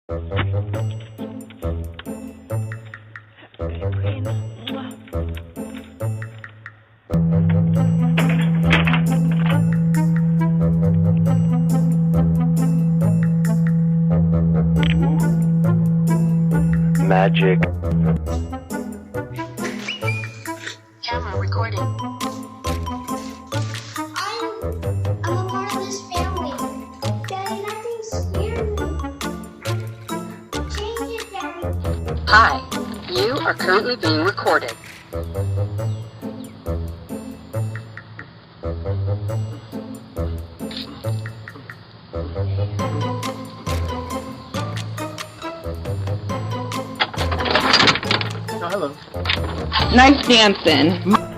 Magic. Camera recording. I'm a part of this family. Daddy, nothing scared me. Change it, Daddy. Hi, you are currently being recorded. Oh, hello. Nice dancing.